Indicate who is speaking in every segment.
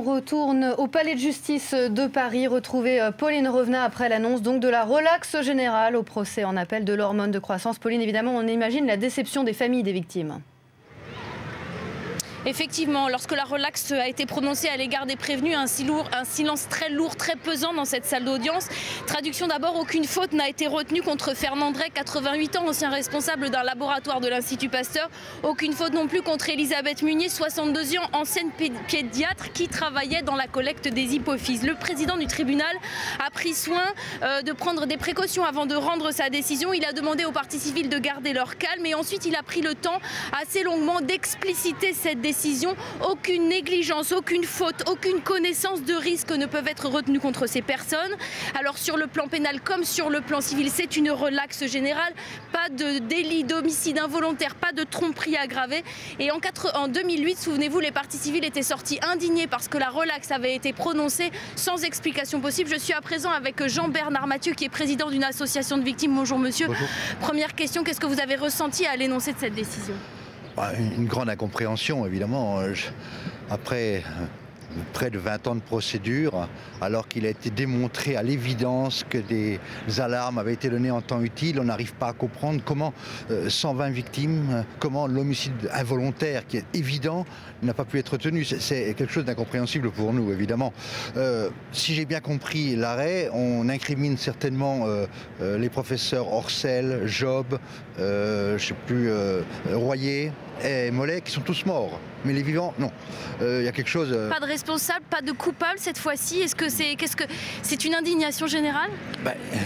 Speaker 1: retourne au palais de justice de Paris retrouver Pauline Revenat après l'annonce donc de la relaxe générale au procès en appel de l'hormone de croissance. Pauline, évidemment, on imagine la déception des familles des victimes.
Speaker 2: Effectivement, lorsque la relaxe a été prononcée à l'égard des prévenus, un silence très lourd, très pesant dans cette salle d'audience. Traduction d'abord, aucune faute n'a été retenue contre Fernand Drey, 88 ans, ancien responsable d'un laboratoire de l'Institut Pasteur. Aucune faute non plus contre Elisabeth Munier, 62 ans, ancienne pédiatre qui travaillait dans la collecte des hypophyses. Le président du tribunal a pris soin de prendre des précautions avant de rendre sa décision. Il a demandé aux parties civiles de garder leur calme et ensuite il a pris le temps assez longuement d'expliciter cette décision. Aucune négligence, aucune faute, aucune connaissance de risque ne peuvent être retenues contre ces personnes. Alors sur le plan pénal comme sur le plan civil, c'est une relaxe générale. Pas de délit d'homicide involontaire, pas de tromperie aggravée. Et en 2008, souvenez-vous, les parties civiles étaient sorties indignées parce que la relaxe avait été prononcée sans explication possible. Je suis à présent avec Jean-Bernard Mathieu qui est président d'une association de victimes. Bonjour monsieur.
Speaker 3: Bonjour.
Speaker 2: Première question, qu'est-ce que vous avez ressenti à l'énoncé de cette décision ?
Speaker 3: Une grande incompréhension, évidemment. Après près de 20 ans de procédure, alors qu'il a été démontré à l'évidence que des alarmes avaient été données en temps utile, on n'arrive pas à comprendre comment 120 victimes, comment l'homicide involontaire, qui est évident, n'a pas pu être retenu. C'est quelque chose d'incompréhensible pour nous, évidemment. Si j'ai bien compris l'arrêt, on incrimine certainement les professeurs Orcel, Job, je sais plus, Royer et Mollet, qui sont tous morts. Mais les vivants, non. Il y a quelque chose...
Speaker 2: Pas de responsable, pas de coupable cette fois-ci. Est-ce que c'est une indignation générale ?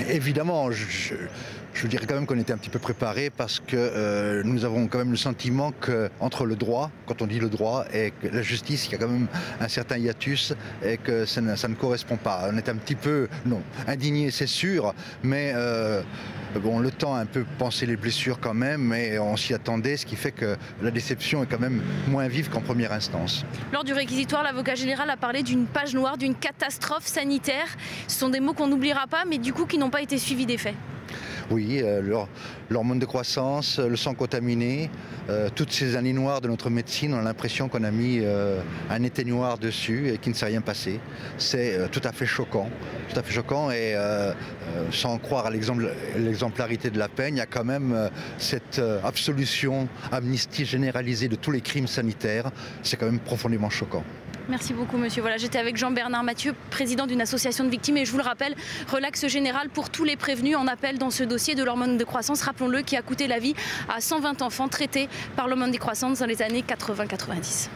Speaker 3: Évidemment, je dirais quand même qu'on était un petit peu préparé parce que nous avons quand même le sentiment qu'entre le droit, quand on dit le droit, et la justice, il y a quand même un certain hiatus et que ça ne correspond pas. On est un petit peu, non, indigné, c'est sûr, mais bon, le temps a un peu pensé les blessures quand même, mais on s'y attendait, ce qui fait que la déception est quand même moins vive qu'en première instance.
Speaker 2: Lors du réquisitoire, l'avocat général a parlé d'une page noire, d'une catastrophe sanitaire. Ce sont des mots qu'on n'oubliera pas, mais du coup qui n'ont pas été suivis des faits.
Speaker 3: Oui, l'hormone de croissance, le sang contaminé, toutes ces années noires de notre médecine, on a l'impression qu'on a mis un éteignoir dessus et qu'il ne s'est rien passé. C'est tout à fait choquant et sans croire à l'exemplarité de la peine, il y a quand même cette absolution, amnistie généralisée de tous les crimes sanitaires. C'est quand même profondément choquant.
Speaker 2: Merci beaucoup monsieur. Voilà, j'étais avec Jean-Bernard Mathieu, président d'une association de victimes et je vous le rappelle, relaxe générale pour tous les prévenus en appel dans ce dossier de l'hormone de croissance, rappelons-le, qui a coûté la vie à 120 enfants traités par l'hormone de croissance dans les années 80-90.